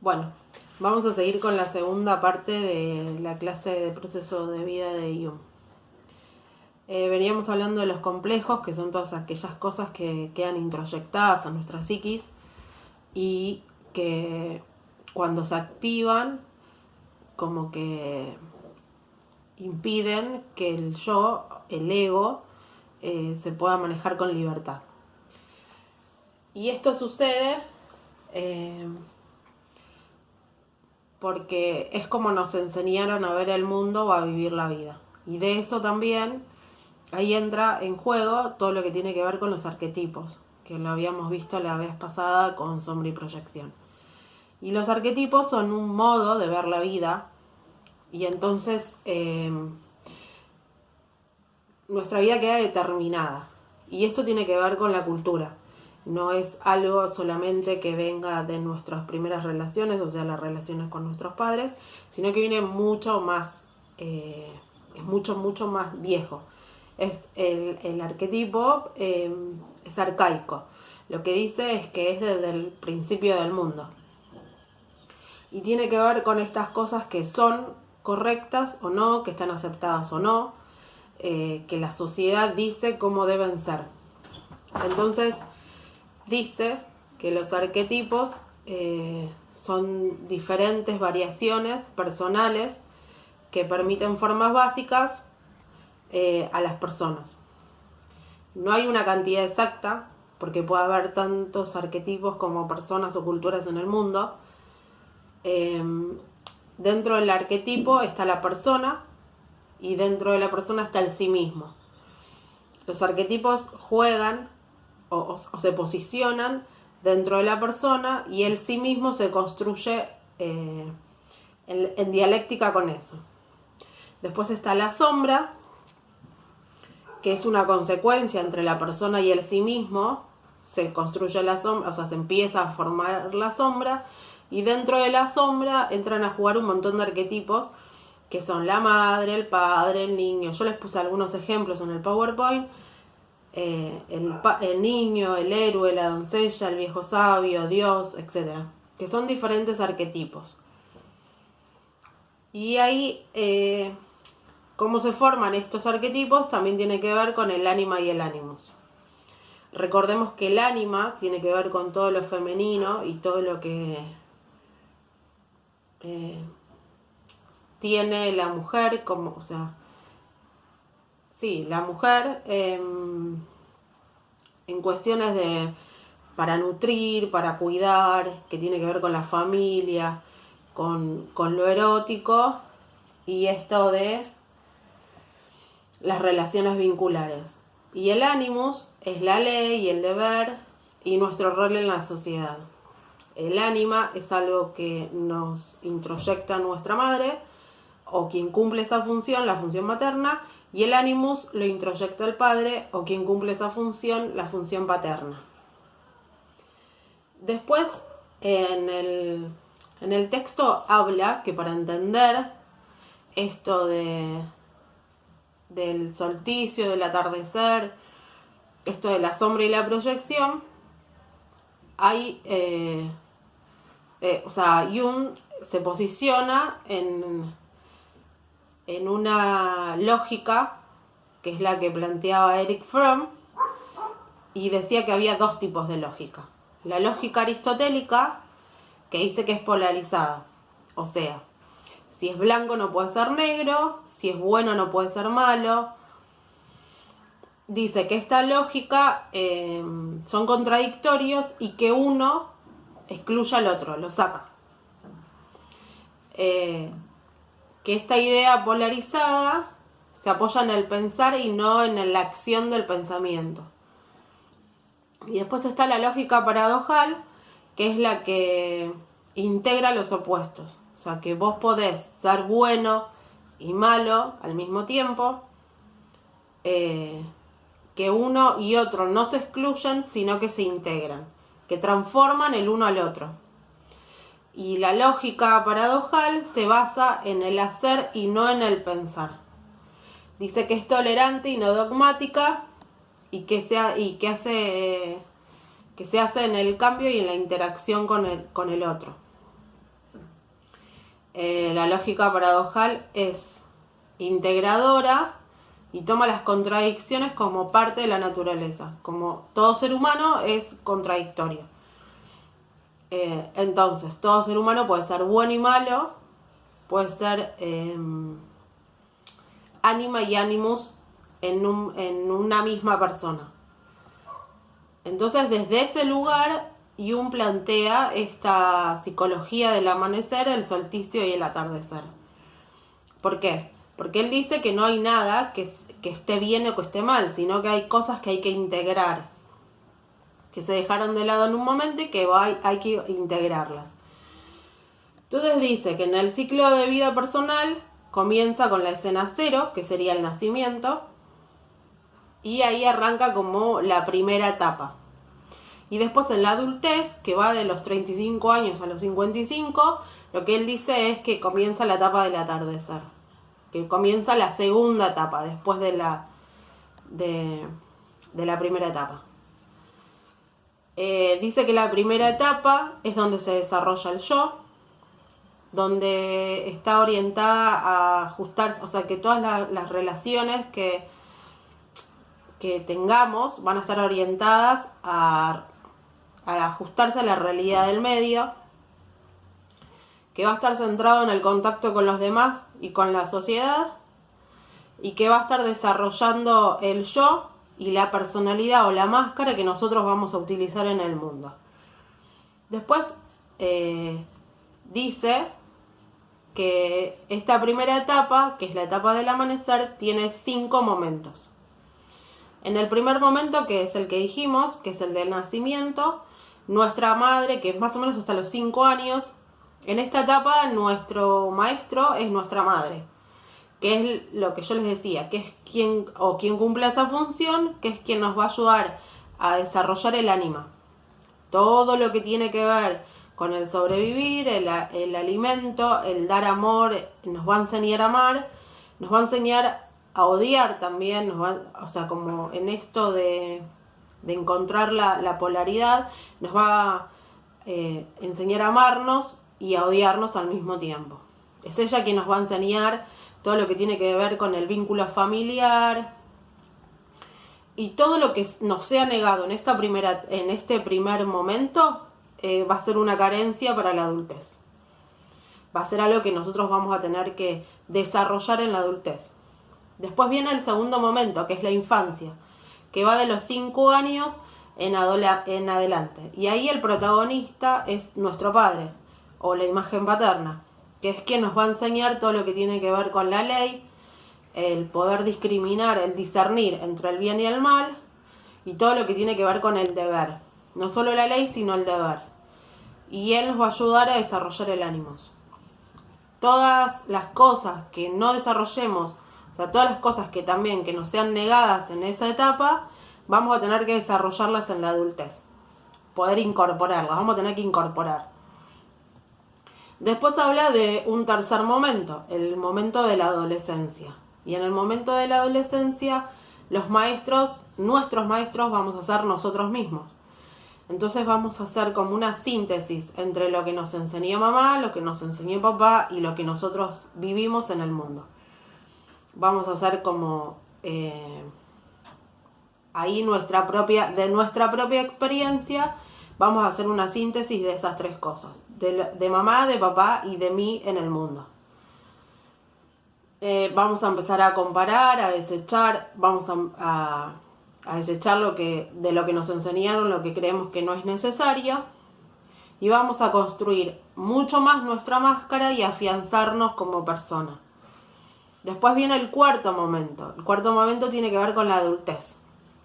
Bueno, vamos a seguir con la segunda parte de la clase de proceso de vida de Jung. Veníamos hablando de los complejos, que son todas aquellas cosas que quedan introyectadas a nuestra psiquis y que cuando se activan como que impiden que el yo, el ego, se pueda manejar con libertad. Y esto sucede porque es como nos enseñaron a ver el mundo o a vivir la vida. Y de eso también, ahí entra en juego todo lo que tiene que ver con los arquetipos, que lo habíamos visto la vez pasada con sombra y proyección. Y los arquetipos son un modo de ver la vida, y entonces nuestra vida queda determinada. Y eso tiene que ver con la cultura. No es algo solamente que venga de nuestras primeras relaciones, o sea, las relaciones con nuestros padres, sino que viene mucho más, es mucho más viejo. Es el arquetipo es arcaico. Lo que dice es que es desde el principio del mundo. Y tiene que ver con estas cosas que son correctas o no, que están aceptadas o no, que la sociedad dice cómo deben ser. Entonces, dice que los arquetipos son diferentes variaciones personales que permiten formas básicas a las personas. No hay una cantidad exacta, porque puede haber tantos arquetipos como personas o culturas en el mundo. Dentro del arquetipo está la persona y dentro de la persona está el sí mismo. Los arquetipos juegan o se posicionan dentro de la persona y el sí mismo se construye en dialéctica con eso. Después está la sombra, que es una consecuencia entre la persona y el sí mismo. Se construye la sombra, o sea, se empieza a formar la sombra, y dentro de la sombra entran a jugar un montón de arquetipos que son la madre, el padre, el niño. Yo les puse algunos ejemplos en el PowerPoint. El niño, el héroe, la doncella, el viejo sabio, Dios, etc. Que son diferentes arquetipos. Y ahí, cómo se forman estos arquetipos también tiene que ver con el ánima y el ánimus. Recordemos que el ánima tiene que ver con todo lo femenino y todo lo que tiene la mujer, como, o sea, sí, la mujer en cuestiones de para nutrir, para cuidar, que tiene que ver con la familia, con lo erótico y esto de las relaciones vinculares. Y el ánimus es la ley, el deber y nuestro rol en la sociedad. El ánima es algo que nos introyecta nuestra madre o quien cumple esa función, la función materna, y el ánimus lo introyecta el padre o quien cumple esa función, la función paterna. Después, en el texto habla que para entender esto del solsticio, del atardecer, esto de la sombra y la proyección, hay, Jung se posiciona en una lógica que es la que planteaba Erich Fromm, y decía que había dos tipos de lógica. La lógica aristotélica, que dice que es polarizada, o sea, si es blanco no puede ser negro, si es bueno no puede ser malo. Dice que esta lógica son contradictorios y que uno excluye al otro, lo saca. Que esta idea polarizada se apoya en el pensar y no en la acción del pensamiento. Y después está la lógica paradojal, que es la que integra los opuestos. O sea, que vos podés ser bueno y malo al mismo tiempo, que uno y otro no se excluyen, sino que se integran, que transforman el uno al otro. Y la lógica paradojal se basa en el hacer y no en el pensar. Dice que es tolerante y no dogmática, y que se hace en el cambio y en la interacción con el otro. La lógica paradojal es integradora y toma las contradicciones como parte de la naturaleza. Como todo ser humano es contradictorio. Entonces, todo ser humano puede ser bueno y malo, puede ser ánima y animus en una misma persona. Entonces, desde ese lugar, Jung plantea esta psicología del amanecer, el solsticio y el atardecer. ¿Por qué? Porque él dice que no hay nada que esté bien o que esté mal, sino que hay cosas que hay que integrar, que se dejaron de lado en un momento y que hay que integrarlas. Entonces dice que en el ciclo de vida personal comienza con la escena 0, que sería el nacimiento, y ahí arranca como la primera etapa. Y después en la adultez, que va de los 35 años a los 55, lo que él dice es que comienza la etapa del atardecer, que comienza la segunda etapa después de la primera etapa. Dice que la primera etapa es donde se desarrolla el yo, donde está orientada a ajustarse, o sea que todas las relaciones que tengamos van a estar orientadas a ajustarse a la realidad del medio, que va a estar centrado en el contacto con los demás y con la sociedad, y que va a estar desarrollando el yo y la personalidad o la máscara que nosotros vamos a utilizar en el mundo. Después dice que esta primera etapa, que es la etapa del amanecer, tiene 5 momentos. En el primer momento, que es el que dijimos, que es el del nacimiento, nuestra madre, que es más o menos hasta los 5 años, en esta etapa nuestro maestro es nuestra madre, que es lo que yo les decía, que es quien cumple esa función, que es quien nos va a ayudar a desarrollar el ánima. Todo lo que tiene que ver con el sobrevivir, el alimento, el dar amor, nos va a enseñar a amar, nos va a enseñar a odiar también, o sea, como en esto de encontrar la polaridad, nos va a enseñar a amarnos y a odiarnos al mismo tiempo. Es ella quien nos va a enseñar todo lo que tiene que ver con el vínculo familiar y todo lo que nos sea negado en este primer momento va a ser una carencia para la adultez. Va a ser algo que nosotros vamos a tener que desarrollar en la adultez. Después viene el segundo momento, que es la infancia, que va de los 5 años en adelante. Y ahí el protagonista es nuestro padre, o la imagen paterna, que es quien nos va a enseñar todo lo que tiene que ver con la ley, el poder discriminar, el discernir entre el bien y el mal, y todo lo que tiene que ver con el deber. No solo la ley, sino el deber. Y él nos va a ayudar a desarrollar el ánimo. Todas las cosas que no desarrollemos, o sea, todas las cosas que también que nos sean negadas en esa etapa, vamos a tener que desarrollarlas en la adultez. Poder incorporarlas, vamos a tener que incorporar. Después habla de un tercer momento, el momento de la adolescencia. Y en el momento de la adolescencia, nuestros maestros vamos a ser nosotros mismos. Entonces vamos a hacer como una síntesis entre lo que nos enseñó mamá, lo que nos enseñó papá y lo que nosotros vivimos en el mundo. Vamos a hacer como ahí de nuestra propia experiencia, vamos a hacer una síntesis de esas 3 cosas, de mamá, de papá y de mí en el mundo. Vamos a empezar a comparar, a desechar, vamos a desechar de lo que nos enseñaron, lo que creemos que no es necesario, y vamos a construir mucho más nuestra máscara y afianzarnos como persona. Después viene el cuarto momento. El cuarto momento tiene que ver con la adultez.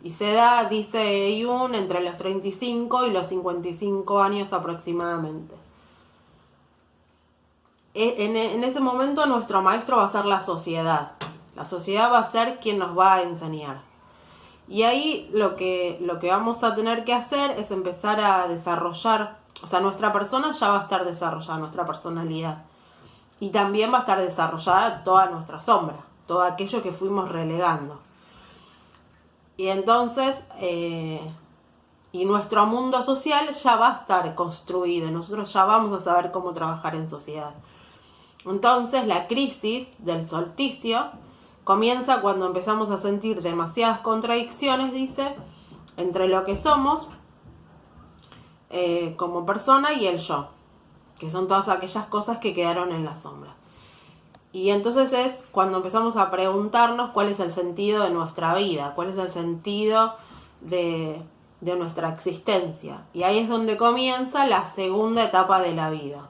Y se da, dice Jung, entre los 35 y los 55 años aproximadamente. En ese momento nuestro maestro va a ser la sociedad. La sociedad va a ser quien nos va a enseñar. Y ahí lo que vamos a tener que hacer es empezar a desarrollar, o sea, nuestra persona ya va a estar desarrollada, nuestra personalidad. Y también va a estar desarrollada toda nuestra sombra, todo aquello que fuimos relegando. Y entonces, y nuestro mundo social ya va a estar construido, nosotros ya vamos a saber cómo trabajar en sociedad. Entonces la crisis del solsticio comienza cuando empezamos a sentir demasiadas contradicciones, dice, entre lo que somos como persona y el yo, que son todas aquellas cosas que quedaron en la sombra. Y entonces es cuando empezamos a preguntarnos cuál es el sentido de nuestra vida, cuál es el sentido de nuestra existencia. Y ahí es donde comienza la segunda etapa de la vida.